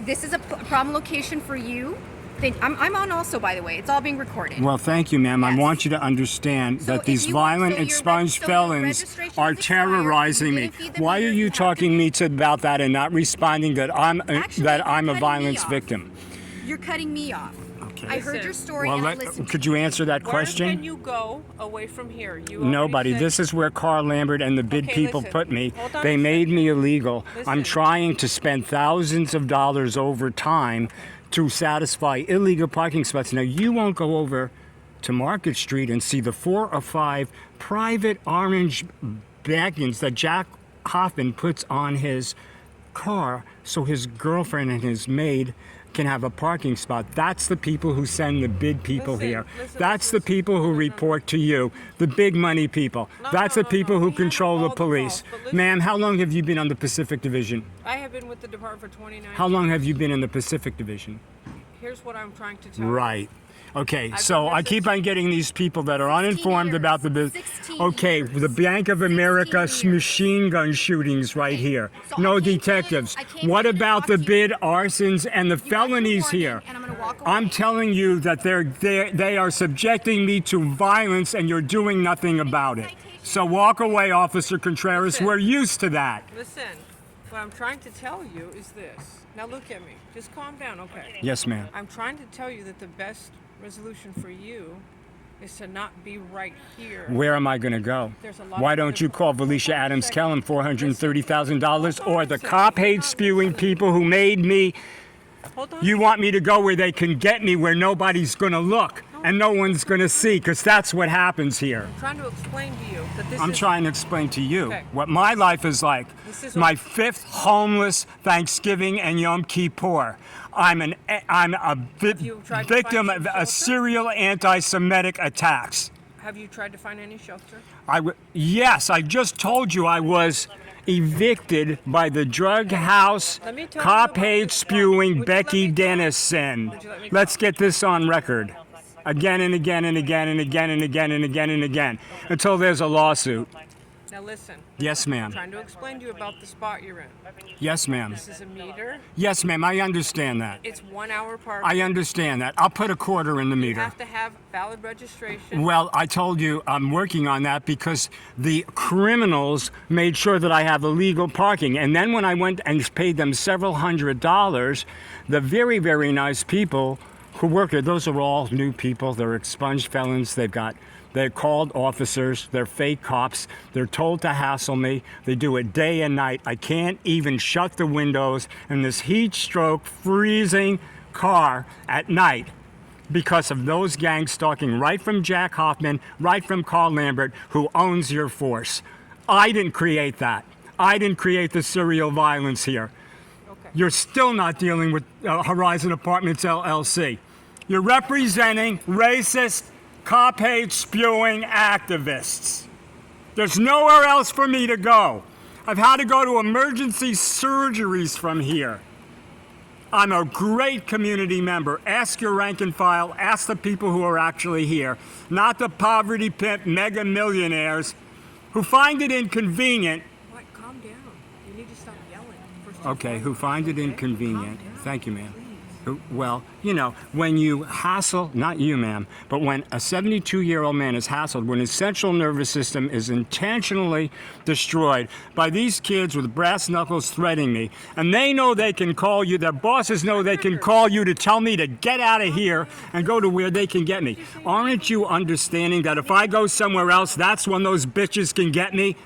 this is a problem location for you. I'm on also, by the way. It's all being recorded. Well, thank you, ma'am. Yes. I want you to understand that these violent expunged felons are terrorizing me. Why are you talking me about that and not responding that I'm a violence victim? You're cutting me off. Okay. I heard your story Well, and I listened. could you answer that question? Where can you go away from here? Nobody. This is where Carl Lambert and the bid people put me. They made me illegal. I'm trying to spend thousands of dollars over time to satisfy illegal parking spots. Now, you won't go over to Market Street and see the 4 or 5 private orange wagons that Jack Hoffman puts on his car so his girlfriend and his maid can have a parking spot. That's the people who send the bid people here. That's the people who report to you, the big money people. That's the people who control the police. Ma'am, how long have you been on the Pacific Division? I have been with the department for 29 years. How long have you been in the Pacific Division? Here's what I'm trying to tell you. Right. Okay, so I keep on getting these people that are uninformed about the business. Okay, the Bank of America machine gun shootings right here. No detectives. What about the bid arsons and the felonies here? I'm telling you that they are subjecting me to violence and you're doing nothing about it. So walk away, Officer Contreras. We're used to that. Listen, what I'm trying to tell you is this. Now look at me. Just calm down, okay? Yes, ma'am. I'm trying to tell you that the best resolution for you is to not be right here. Where am I going to go? Why don't you call Felicia Adams Kellum $430,000 or the cop hate spewing people who made me? You want me to go where they can get me, where nobody's going to look and no one's going to see, because that's what happens here. I'm trying to explain to you that this I'm trying to explain to you what my life is like. My 5th homeless Thanksgiving and Yom Kippur. I'm a victim of a serial anti-Semitic attacks. Have you tried to find any shelter? Yes, I just told you I was evicted by the drug house, cop hate spewing Becky Dennison. Let's get this on record. Again and again and again and again and again and again and again until there's a lawsuit. Now listen. Yes, ma'am. I'm trying to explain to you about the spot you're in. Yes, ma'am. This is a meter. Yes, ma'am. I understand that. It's 1 hour parking. I understand that. I'll put a quarter in the meter. You have to have valid registration. Well, I told you I'm working on that because the criminals made sure that I have illegal parking. And then when I went and paid them several $100s, the very, very nice people who work there, those are all new people. They're expunged felons. They're called officers. They're fake cops. They're told to hassle me. They do it day and night. I can't even shut the windows in this heat stroke, freezing car at night because of those gangs stalking right from Jack Hoffman, right from Carl Lambert, who owns your force. I didn't create that. I didn't create the serial violence here. You're still not dealing with Horizon Apartments LLC. You're representing racist, cop hate spewing activists. There's nowhere else for me to go. I've had to go to emergency surgeries from here. I'm a great community member. Ask your rank and file. Ask the people who are actually here, not the poverty pimp mega millionaires who find it inconvenient. What? Calm down. You need to stop yelling. Okay, who find it inconvenient. Thank you, ma'am. Well, you know, when you hassle, not you, ma'am, but when a 72-year-old man is hassled, when his central nervous system is intentionally destroyed by these kids with brass knuckles threatening me, and they know they can call you, their bosses know they can call you to tell me to get out of here and go to where they can get me. Aren't you understanding that if I go somewhere else, that's when those bitches can get me?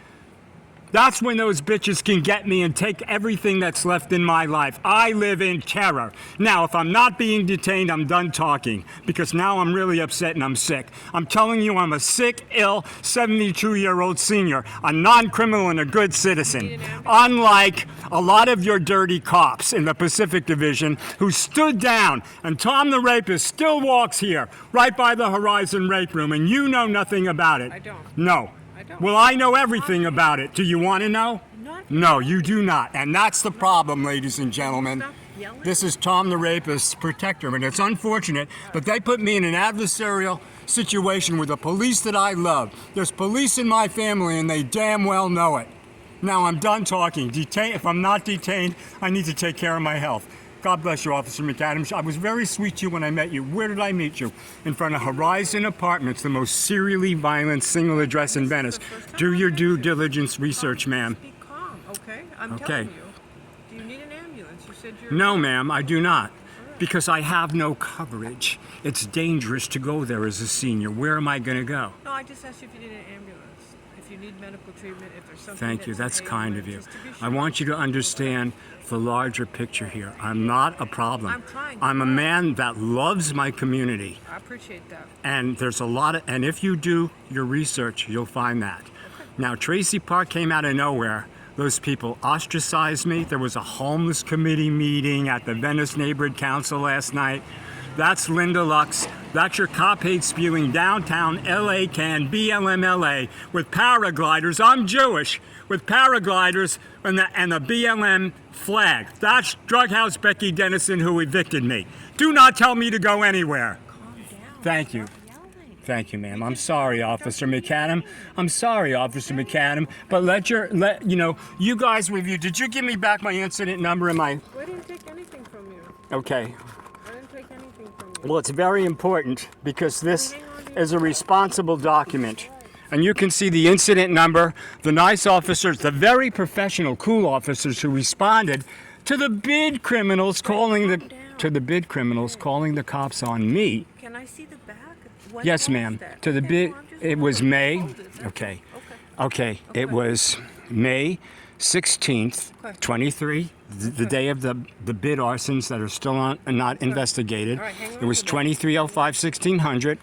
That's when those bitches can get me and take everything that's left in my life. I live in terror. Now, if I'm not being detained, I'm done talking because now I'm really upset and I'm sick. I'm telling you, I'm a sick, ill, 72-year-old senior, a non-criminal and a good citizen. Unlike a lot of your dirty cops in the Pacific Division who stood down, and Tom the rapist still walks here right by the Horizon Rape Room, and you know nothing about it. I don't. No. Well, I know everything about it. Do you want to know? No, you do not. And that's the problem, ladies and gentlemen. This is Tom the Rapist's protector, and it's unfortunate, but they put me in an adversarial situation with the police that I love. There's police in my family, and they damn well know it. Now, I'm done talking. If I'm not detained, I need to take care of my health. God bless you, Officer MacAdaans. I was very sweet to you when I met you. Where did I meet you? In front of Horizon Apartments, the most serially violent single address in Venice. Do your due diligence research, ma'am. Be calm, okay? I'm Okay. telling you. Do you need an ambulance? You said you're... No, ma'am, I do not. Because I have no coverage. It's dangerous to go there as a senior. Where am I going to go? No, I just asked you if you need an ambulance. If you need medical treatment, if there's something Thank you. That's an kind ailment, of you. just to be I sure. want you to understand the larger picture here. I'm not a problem. I'm trying. I'm a man that loves my community. I appreciate that. And there's a lot of, and if you do your research, you'll find that. Now, Tracy Park came out of nowhere. Those people ostracized me. There was a homeless committee meeting at the Venice Neighborhood Council last night. That's Linda Lux. That's your cop hate spewing downtown LACAN, BLMLA, with paragliders. I'm Jewish, with paragliders and the BLM flag. That's Drug House Becky Dennison who evicted me. Do not tell me to go anywhere. Calm down. Thank you. Stop yelling. Thank you, ma'am. I'm sorry, Officer MacAdaans. I'm sorry, Officer MacAdaans. But you guys review. Did you give me back my incident number and my? We didn't take anything from you. Okay. I didn't take anything from you. Well, it's very important because this is a responsible document. And you can see the incident number, the nice officers, the very professional, cool officers who responded to the bid criminals calling the cops on me. Can I see the back? When Yes, was ma'am. that? To the Okay, bid, well, I'm just it was wondering. May. Hold it. Okay. Okay. Okay. It was May 16th, Okay. 23, the day of the bid arsons that are still not investigated. All right, hang on It was to that. 2305 1600.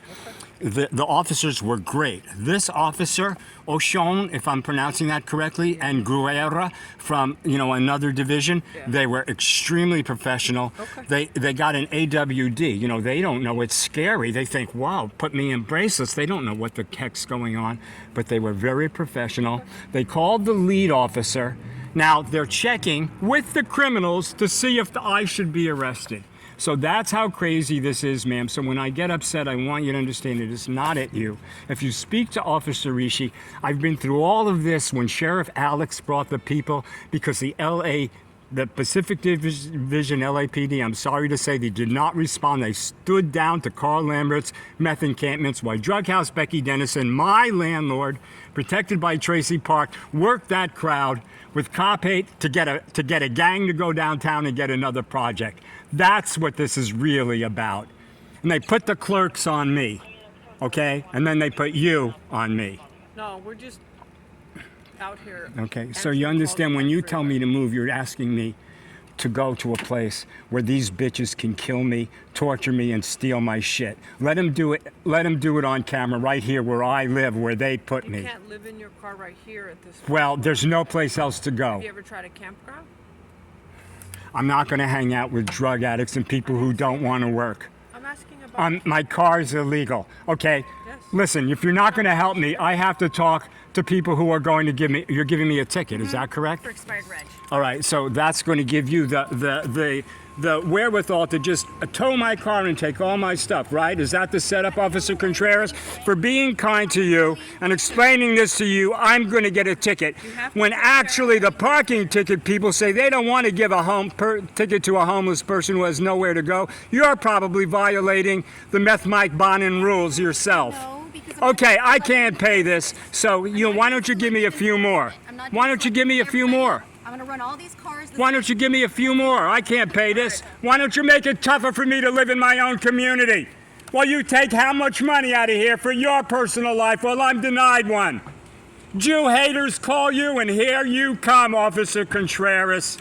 The officers were great. This officer, Oshon, if I'm pronouncing that correctly, and Guerra from another division, they were extremely professional. They got an AWD. They don't know it's scary. They think, wow, put me in bracelets. They don't know what the heck's going on, but they were very professional. They called the lead officer. Now they're checking with the criminals to see if I should be arrested. So that's how crazy this is, ma'am. So when I get upset, I want you to understand it is not at you. If you speak to Officer Rishi, I've been through all of this when Sheriff Alex brought the people because the Pacific Division LAPD, I'm sorry to say, they did not respond. They stood down to Carl Lambert's meth encampments while Drug House Becky Dennison, my landlord, protected by Tracy Park, worked that crowd with cop hate to get a gang to go downtown and get another project. That's what this is really about. And they put the clerks on me, okay? And then they put you on me. No, we're just out here. Okay, so you understand when you tell me to move, you're asking me to go to a place where these bitches can kill me, torture me, and steal my shit. Let them do it. Let them do it on camera right here where I live, where they put You me. can't live in your car right here at this. Well, there's no place else to Have go. you ever tried a campground? I'm not going to hang out with drug addicts and people who don't want to work. I'm asking about. My car is illegal. Okay. Yes. Listen, if you're not going to help me, I have to talk to people who are going to give me. You're giving me a ticket. Is that correct? For expired reg. All right, so that's going to give you the wherewithal to just tow my car and take all my stuff, right? Is that the setup, Officer Contreras? For being kind to you and explaining this to you, I'm going to get a ticket. When actually the parking ticket people say they don't want to give a ticket to a homeless person who has nowhere to go, you're probably violating the meth Mike Bonin rules yourself. No, because I'm Okay, not- I can't pay this, so why don't you give me a few more? Why don't you give me a few more? I'm gonna run all these cars. Why don't you give me a few more? I can't pay this. Why don't you make it tougher for me to live in my own community? While you take how much money out of here for your personal life while I'm denied one? Jew haters call you, and here you come, Officer Contreras.